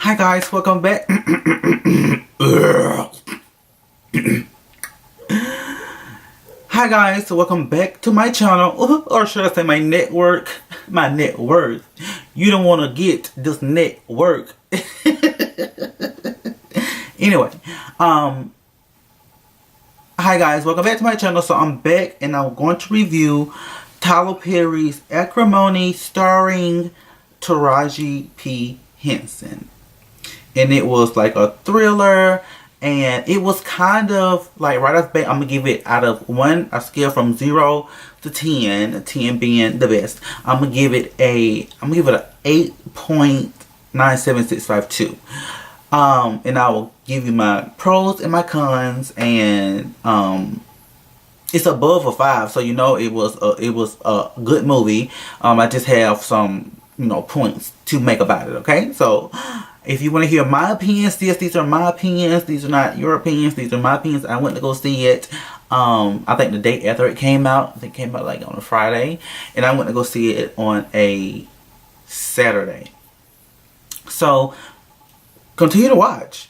Hi guys, welcome back. Hi guys, welcome back to my channel, or should I say my network, my net worth. You don't want to get this network. Anyway, hi guys, welcome back to my channel. So I'm back and I'm going to review Tyler Perry's Acrimony starring Taraji P. Henson. And it was like a thriller, and it was kind of like right off the bat, I'm gonna give it out of a scale from 0 to 10, 10 being the best. I'm gonna give it a 8.97652. And I will give you my pros and my cons, and it's above a 5, so you know it was a good movie. I just have some points to make about it. Okay, so if you want to hear my opinions, yes, these are my opinions. These are not your opinions. These are my opinions. I went to go see it. I think the day after it came out. I think it came out like on a Friday, and I went to go see it on a Saturday. So continue to watch.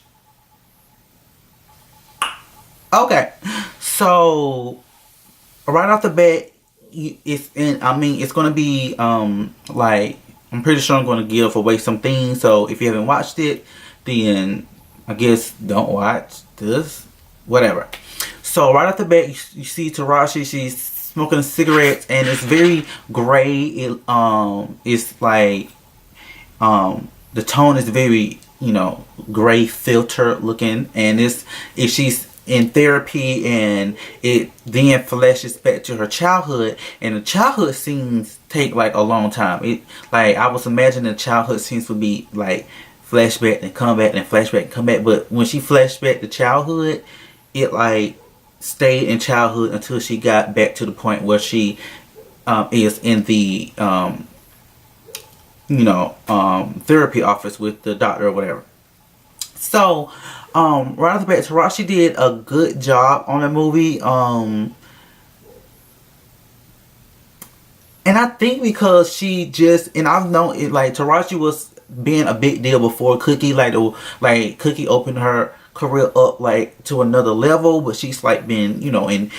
Okay, so right off the bat, it's gonna be like, I'm pretty sure I'm going to give away some things. So if you haven't watched it, then I guess don't watch this. Whatever. So right off the bat, you see Taraji. She's smoking cigarettes, and it's very gray. It's like the tone is very gray filter looking, and if she's in therapy, and it then flashes back to her childhood, and the childhood scenes take like a long time. I was imagining the childhood scenes would be like flashback and come back and flashback and come back, but when she flashed back to childhood, it like stayed in childhood until she got back to the point where she is in the therapy office with the doctor or whatever. So right off the bat, Taraji did a good job on the movie. And I think because she just, and I've known it, like Taraji was being a big deal before Cookie, like Cookie opened her career up like to another level, but she's like been, in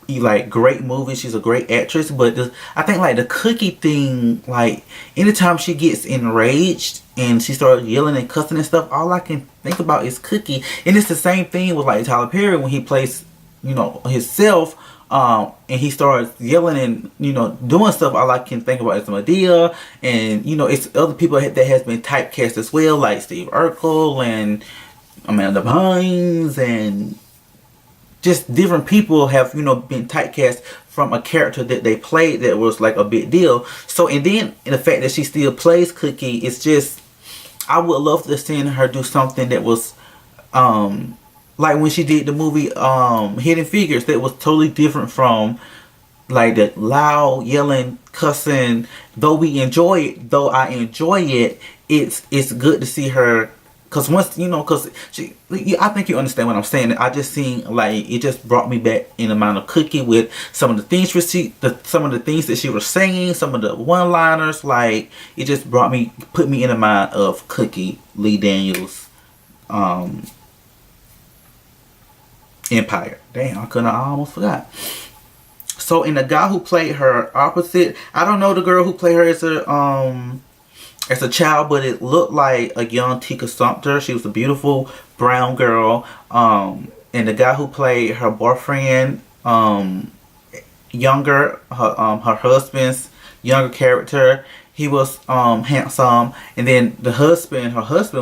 like great movies. She's a great actress, but I think like the Cookie thing, like anytime she gets enraged and she starts yelling and cussing and stuff, all I can think about is Cookie. And it's the same thing with like Tyler Perry when he plays himself, and he starts yelling and doing stuff. All I can think about is Madea, and it's other people that has been typecast as well, like Steve Urkel and Amanda Bynes, and just different people have been typecast from a character that they played that was like a big deal. So, and then the fact that she still plays Cookie, it's just, I would love to see her do something that was like when she did the movie Hidden Figures, that was totally different from like the loud yelling, cussing. Though I enjoy it, it's good to see her. Cause once cause she, I think you understand what I'm saying. I just seen like it just brought me back in the mind of Cookie with some of the things some of the things that she was saying, some of the one-liners. Like it just put me in the mind of Cookie, Lee Daniels, Empire. Damn, I almost forgot. So, and the guy who played her opposite, I don't know the girl who played her as a child, but it looked like a young Tika Sumpter. She was a beautiful brown girl. And the guy who played her boyfriend, younger, her husband's younger character, he was handsome. And then her husband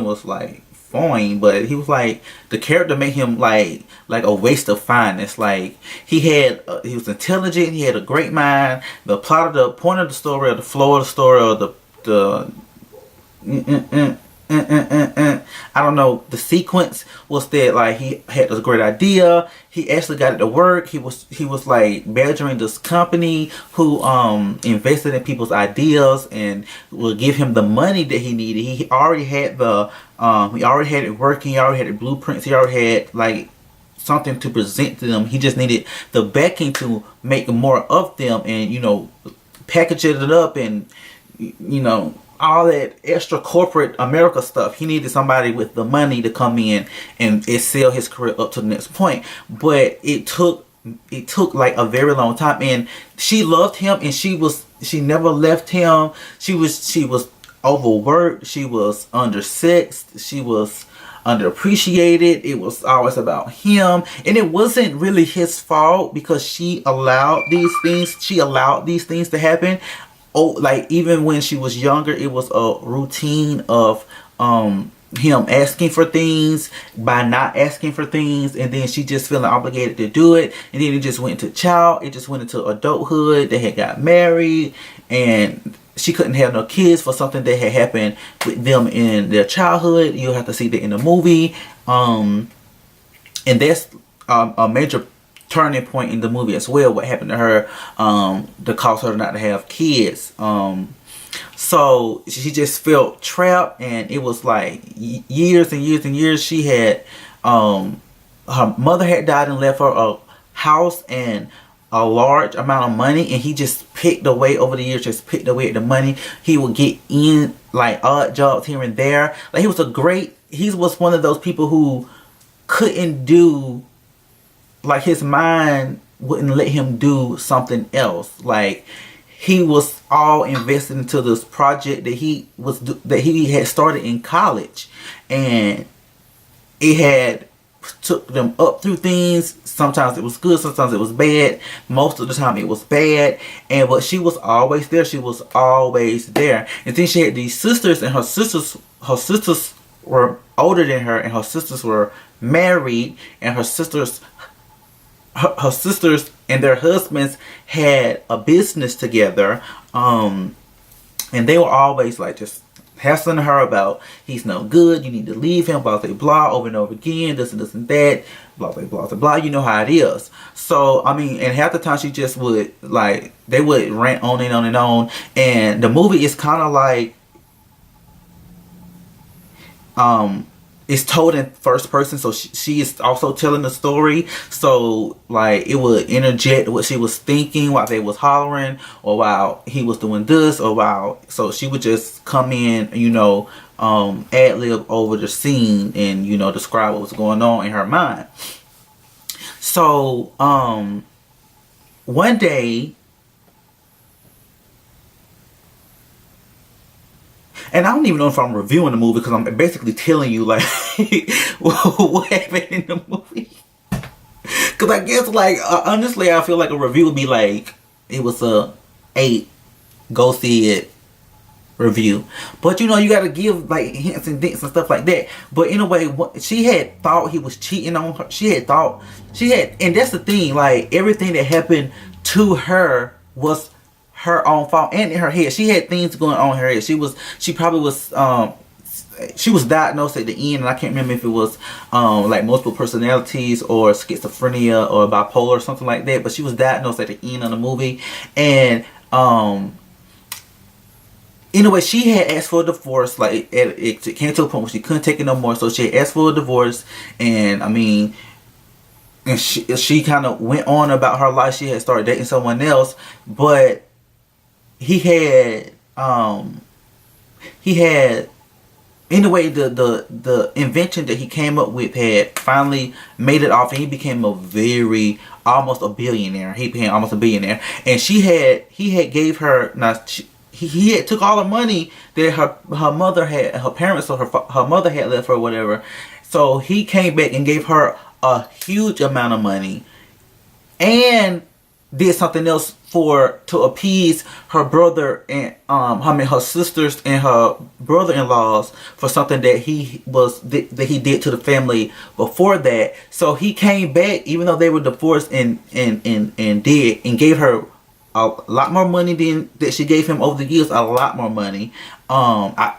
was like fine, but he was like, the character made him like a waste of fineness. Like he was intelligent, he had a great mind. The plot of the point of the story, or the flow of the story, or the I don't know, the sequence was that like he had this great idea. He actually got it to work. He was like badgering this company who invested in people's ideas and will give him the money that he needed. He already had it working. He already had the blueprints. He already had like something to present to them. He just needed the backing to make more of them, and package it up and all that extra corporate America stuff. He needed somebody with the money to come in and sell his career up to the next point. But it took like a very long time, and she loved him, and she never left him. She was overworked, she was undersexed, she was underappreciated. It was always about him, and it wasn't really his fault because she allowed these things to happen. Oh, like even when she was younger, it was a routine of him asking for things by not asking for things, and then she just feeling obligated to do it, and then it just went into adulthood. They had got married, and she couldn't have no kids for something that had happened with them in their childhood. You'll have to see that in the movie, and that's a major turning point in the movie as well. What happened to her to cause her not to have kids. So she just felt trapped, and it was like years and years and years. She had her mother had died and left her a house and a large amount of money, and he just picked away over the years, just picked away at the money. He would get in like odd jobs here and there. Like he was one of those people who couldn't do, like his mind wouldn't let him do something else. Like he was all invested into this project that he had started in college, and it had took them up through things. Sometimes it was good, sometimes it was bad. Most of the time it was bad, but she was always there. She was always there. And then she had these sisters, and her sisters were older than her, and her sisters were married, and her sisters and their husbands had a business together, and they were always like just hassling her about he's no good, you need to leave him, blah blah blah, over and over again, this and this and that, blah blah blah blah. You know how it is. So I mean, and half the time she just would like, they would rant on and on and on. And the movie is kind of like it's told in first person, so she is also telling the story. So like it would interject what she was thinking while they was hollering, or while he was doing this, or while, so she would just come in, ad lib over the scene and describe what was going on in her mind. So one day, and I don't even know if I'm reviewing the movie, because I'm basically telling you like what happened in the movie. Because I guess like honestly, I feel like a review would be like, it was a 8, go see it review. But you got to give like hints and dints and stuff like that. But in a way, she had thought he was cheating on her. And that's the thing, like everything that happened to her was her own fault, and in her head she had things going on in her head. She was diagnosed at the end, and I can't remember if it was like multiple personalities or schizophrenia or bipolar or something like that, but she was diagnosed at the end of the movie. And anyway, she had asked for a divorce. Like it came to a point where she couldn't take it no more, so she had asked for a divorce. And I mean, and she kind of went on about her life. She had started dating someone else, but he had anyway, the invention that he came up with had finally made it off, and he became almost a billionaire. He became almost a billionaire. And he had gave her, he had took all the money that her mother had, her parents or her mother had left her or whatever. So he came back and gave her a huge amount of money, and did something else to appease her brother and her sisters and her brother-in-laws for something that he did to the family before that. So he came back, even though they were divorced, and gave her a lot more money than that she gave him over the years. A lot more money. I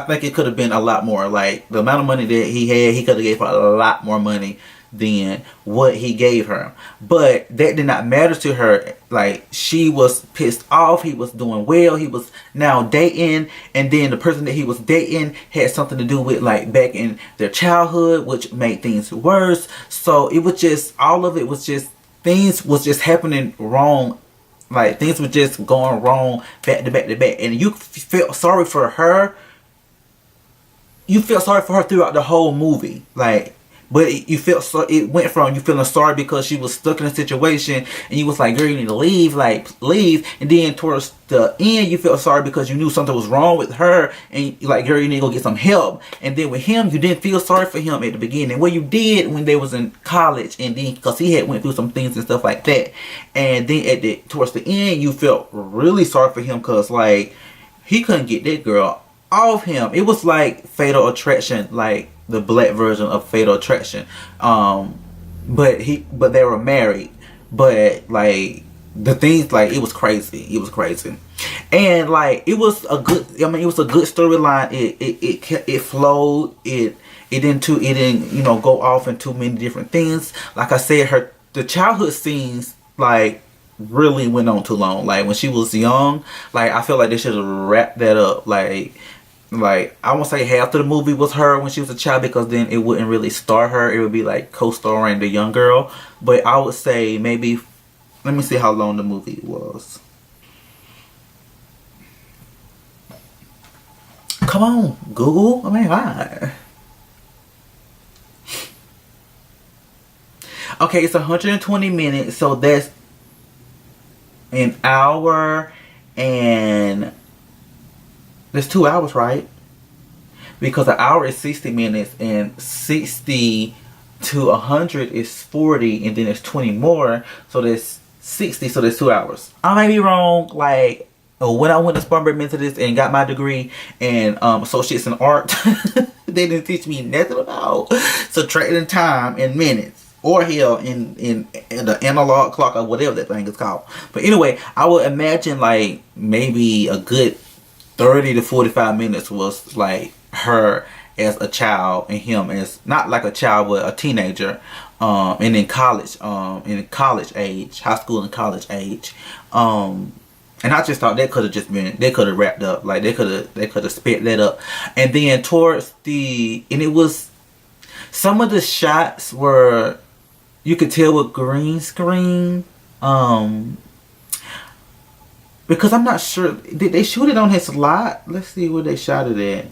think it could have been a lot more. Like the amount of money that he had, he could have gave her a lot more money than what he gave her. But that did not matter to her. Like she was pissed off. He was doing well. He was now dating, and then the person that he was dating had something to do with like back in their childhood, which made things worse. So it was just, all of it was just, things was just happening wrong Like things were just going wrong back to back to back, and you felt sorry for her. You felt sorry for her throughout the whole movie, like. But you felt so. It went from you feeling sorry because she was stuck in a situation, and you was like, "Girl, you need to leave, like leave." And then towards the end, you felt sorry because you knew something was wrong with her, and you like, "Girl, you need to go get some help." And then with him, you didn't feel sorry for him at the beginning. Well, you did when they was in college, and then because he had went through some things and stuff like that. And then towards the end, you felt really sorry for him because like he couldn't get that girl off him. It was like Fatal Attraction, like the black version of Fatal Attraction. But they were married. But like the things, like it was crazy. It was crazy. And like it was a good. I mean, it was a good storyline. It flowed. It didn't go off into many different things. Like I said, the childhood scenes like really went on too long. Like when she was young, like I feel like they should have wrapped that up. Like I won't say half of the movie was her when she was a child, because then it wouldn't really star her. It would be like co-starring the young girl. But I would say maybe, let me see how long the movie was. Come on, Google. Oh my God. Okay, it's 120 minutes, so that's an hour and there's 2 hours, right? Because an hour is 60 minutes, and 60 to 100 is 40, and then there's 20 more, so there's 60, so there's 2 hours. I may be wrong. Like when I went to Spartanburg Methodist and got my degree in associates in art, they didn't teach me nothing about subtracting time in minutes. Or hell, in the analog clock or whatever that thing is called. But anyway, I would imagine like maybe a good 30 to 45 minutes was like her as a child and him as not like a child but a teenager, and in college age, high school and college age. And I just thought that could have just been, they could have wrapped up, like they could have sped that up. And then towards and it was, some of the shots were, you could tell with green screen, because I'm not sure, did they shoot it on his lot? Let's see where they shot it at.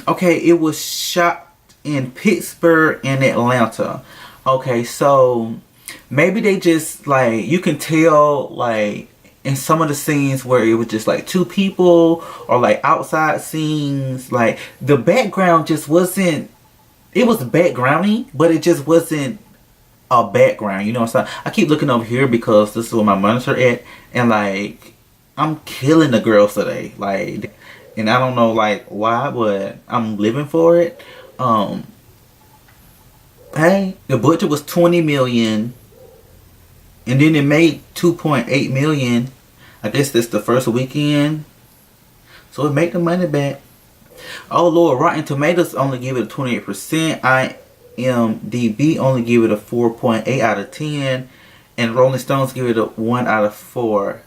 Okay, it was shot in Pittsburgh and Atlanta. Okay, so maybe they just like, you can tell like in some of the scenes where it was just like two people, or like outside scenes, like the background just wasn't, it was backgroundy, but it just wasn't a background, you know what I'm saying? I keep looking over here because this is where my monitor at, and like I'm killing the girls today, like, and I don't know like why, but I'm living for it. Hey, the budget was 20 million, and then it made 2.8 million. I guess that's the first weekend, so it made the money back. Oh Lord, Rotten Tomatoes only give it a 28%. IMDb only give it a 4.8 out of 10, and Rolling Stones give it a 1 out of 4.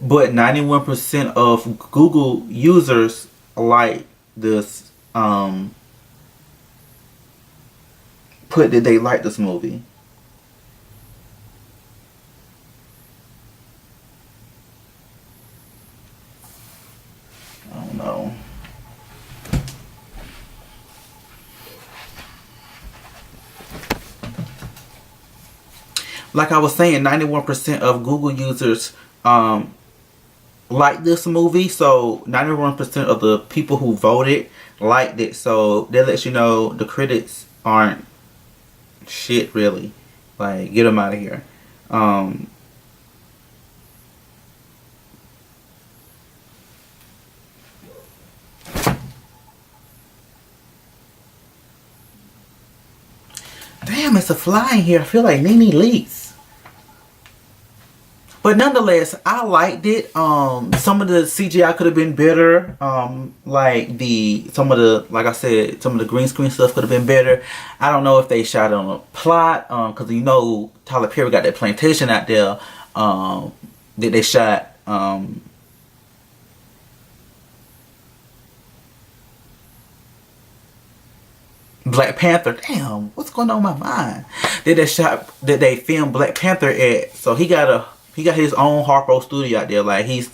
But 91% of Google users like this, put that they like this movie. I don't know. Like I was saying, 91% of Google users like this movie. So 91% of the people who voted liked it. So that lets you know the critics aren't shit, really. Like, get them out of here. Damn, it's a fly in here. I feel like Nene Leakes. But nonetheless, I liked it. Some of the CGI could have been better. Like like I said, some of the green screen stuff could have been better. I don't know if they shot it on a plot, because you know Tyler Perry got that plantation out there that they shot. Black Panther. Damn, what's going on in my mind? That they filmed Black Panther at. So he got a He got his own Harpo studio out there. Like he's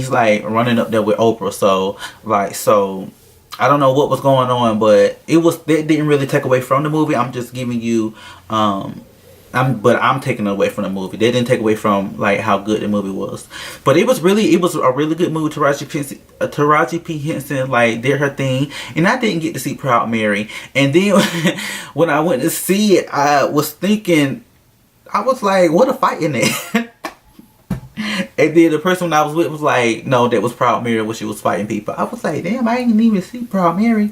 like running up there with Oprah. So I don't know what was going on, but that didn't really take away from the movie. I'm just giving you I'm taking away from the movie. They didn't take away from like how good the movie was, but it was a really good movie. Taraji P Henson like did her thing, and I didn't get to see Proud Mary. And then when I went to see it, I was thinking, I was like, what a fight in it. And then the person I was with was like, no, that was Proud Mary when she was fighting people. I was like, damn, I didn't even see Proud Mary.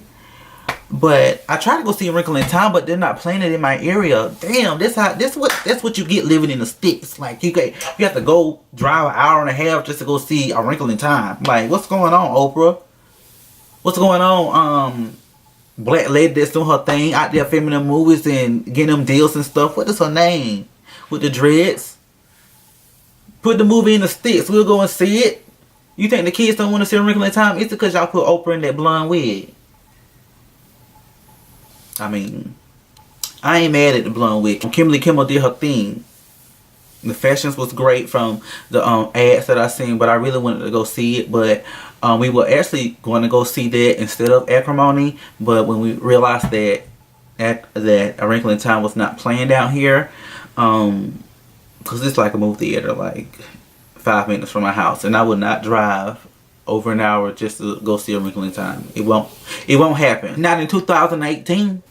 But I tried to go see Wrinkle in Time, but they're not playing it in my area. Damn, that's what you get living in the sticks. Like you have to go drive an hour and a half just to go see A Wrinkle in Time. Like, what's going on, Oprah? What's going on? Black lady that's doing her thing out there filming them movies and getting them deals and stuff. What is her name? With the dreads? Put the movie in the sticks. We'll go and see it. You think the kids don't want to see A Wrinkle in Time? It's because y'all put Oprah in that blonde wig. I mean, I ain't mad at the blonde wig. Kimberly Kim did her thing. The fashions was great from the ads that I seen, but I really wanted to go see it. But we were actually going to go see that instead of Acrimony. But when we realized that A Wrinkle in Time was not playing down here, because it's like a movie theater like 5 minutes from my house, and I would not drive over an hour just to go see A Wrinkle in Time. It won't happen. Not in 2018.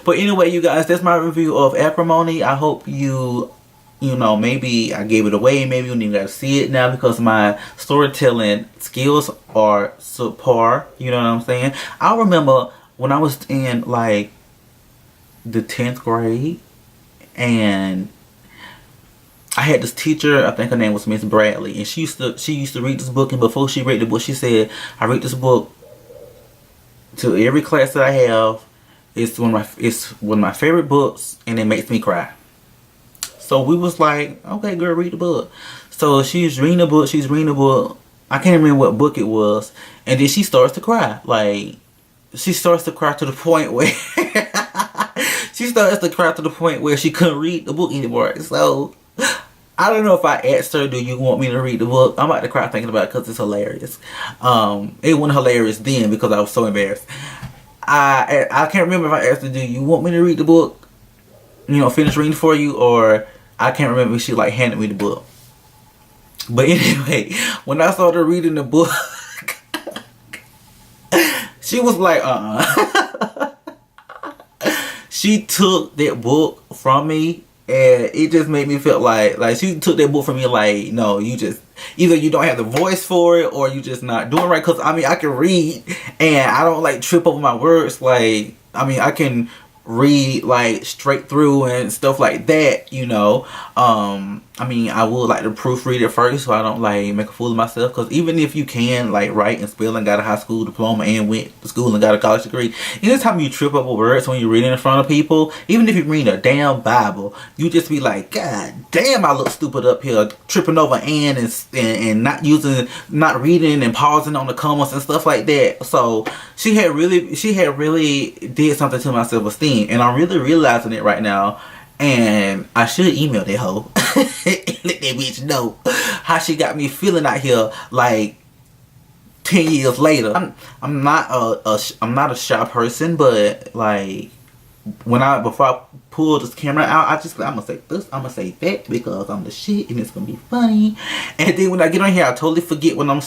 But anyway, you guys, that's my review of Acrimony. I hope you know, maybe I gave it away. Maybe you need to see it now because my storytelling skills are subpar. You know what I'm saying? I remember when I was in like the 10th grade, and I had this teacher, I think her name was Miss Bradley, and she used to read this book, and before she read the book, she said, I read this book to every class that I have. It's one of my favorite books, and it makes me cry. So we was like, okay, girl, read the book. So she's reading the book. I can't remember what book it was, and then she starts to cry. Like, she starts to cry to the point where she couldn't read the book anymore. So I don't know if I asked her, do you want me to read the book? I'm about to cry thinking about it because it's hilarious. It wasn't hilarious then because I was so embarrassed. I can't remember if I asked her, do you want me to read the book? You know, finish reading for you, or I can't remember if she like handed me the book. But anyway, when I started reading the book, she was like, She took that book from me, and it just made me feel like she took that book from me like, no, you just, either you don't have the voice for it, or you just not doing right. Because I mean, I can read, and I don't like trip over my words. Like, I mean, I can read like straight through and stuff like that, you know. I mean, I would like to proofread it first so I don't like make a fool of myself, because even if you can like write and spell and got a high school diploma and went to school and got a college degree, anytime you trip over words when you're reading in front of people, even if you read a damn Bible, you just be like, God damn, I look stupid up here tripping over and not reading and pausing on the commas and stuff like that. So she had really did something to my self-esteem, and I'm really realizing it right now. And I should email that hoe and let that bitch know how she got me feeling out here like 10 years later. I'm not a shy person, but like before I pull this camera out, I'm gonna say this, I'm gonna say that, because I'm the shit and it's gonna be funny. And then when I get on here, I totally forget what I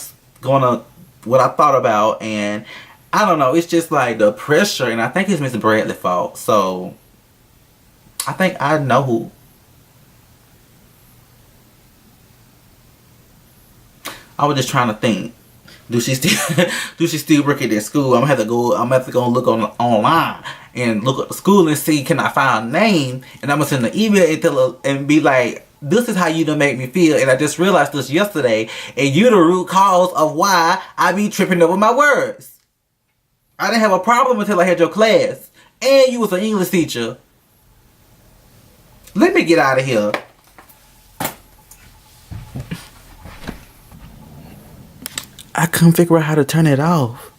thought about, and I don't know, it's just like the pressure, and I think it's Mr. Bradley's fault. So I think I know who. I was just trying to think. Do she still work at that school? I'm gonna have to go look online and look at the school and see, can I find a name, and I'm gonna send an email and be like, this is how you done make me feel, and I just realized this yesterday, and you're the root cause of why I be tripping over my words. I didn't have a problem until I had your class, and you was an English teacher. Let me get out of here. I couldn't figure out how to turn it off.